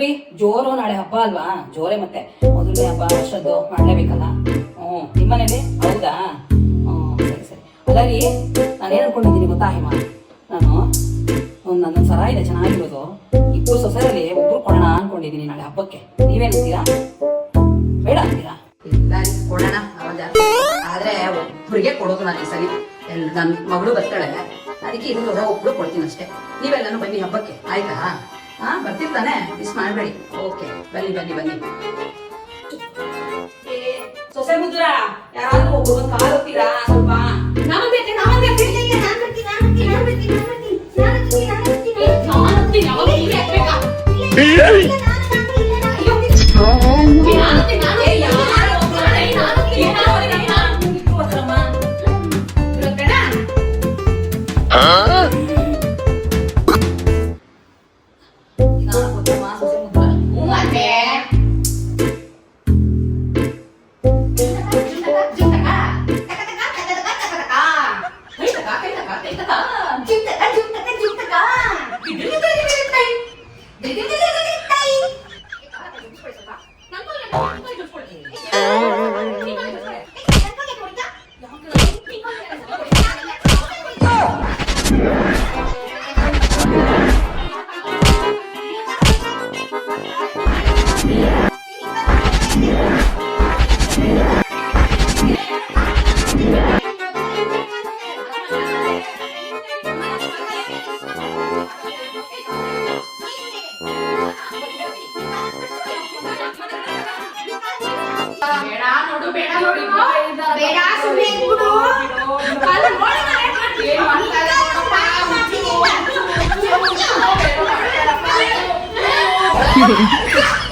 ಬಿಡ್ರಿ, ಜೋರು. ನಾಳೆ ಹಬ್ಬ ಅಲ್ವಾ, ಜೋರೇ. ಮತ್ತೆ ಮೊದಲನೇ ಹಬ್ಬ ವರ್ಷದ್ದು ಮಾಡ್ಲೇಬೇಕಲ್ಲ. ನಿಮ್ಮನೇಲಿ ಹೌದಾ? ಸರಿ ಸರಿ. ಅಲ್ಲ ರೀ, ನಾನೇನು ಅನ್ಕೊಂಡಿದ್ದೀನಿ ಗೊತ್ತಾ ಹೇಮ, ನನ್ನೊಂದು ಸರ ಇದೆ ಚೆನ್ನಾಗಿರೋದು, ಇಬ್ಬರು ಸೊಸೆಯಲ್ಲಿ ಒಬ್ರು ಕೊಡೋಣ ಅನ್ಕೊಂಡಿದೀನಿ ನಾಳೆ ಹಬ್ಬಕ್ಕೆ. ನೀವೇನಂತೀರಾ? ಬೇಡ ಅಂತೀರಾ? ಇಲ್ಲ ಕೊಡೋಣ ಅವಾಗ, ಆದ್ರೆ ಒಬ್ರಿಗೆ ಕೊಡೋದು ನಾನು ಈ ಸರಿ. ನನ್ನ ಮಗಳು ಬರ್ತಾಳೆ, ಅದಕ್ಕೆ ಇದು ಒಬ್ರು ಕೊಡ್ತೀನಿ ಅಷ್ಟೇ. ನೀವೆಲ್ಲಾನು ಬನ್ನಿ ಹಬ್ಬಕ್ಕೆ, ಆಯ್ತಾ? ಬರ್ತಿರ್ತಾನೆ, ಮಿಸ್ ಮಾಡಬೇಡಿ. ಓಕೆ, ಬನ್ನಿ ಬನ್ನಿ ಬನ್ನಿ. ಸೊಸೆ ಮುದ್ರ ಯಾರಾದ್ರೂ ಒಬ್ರು ಒಂದು ಕಾಲು ಹೋಗ್ತೀರಾ ಸ್ವಲ್ಪ? Hehehe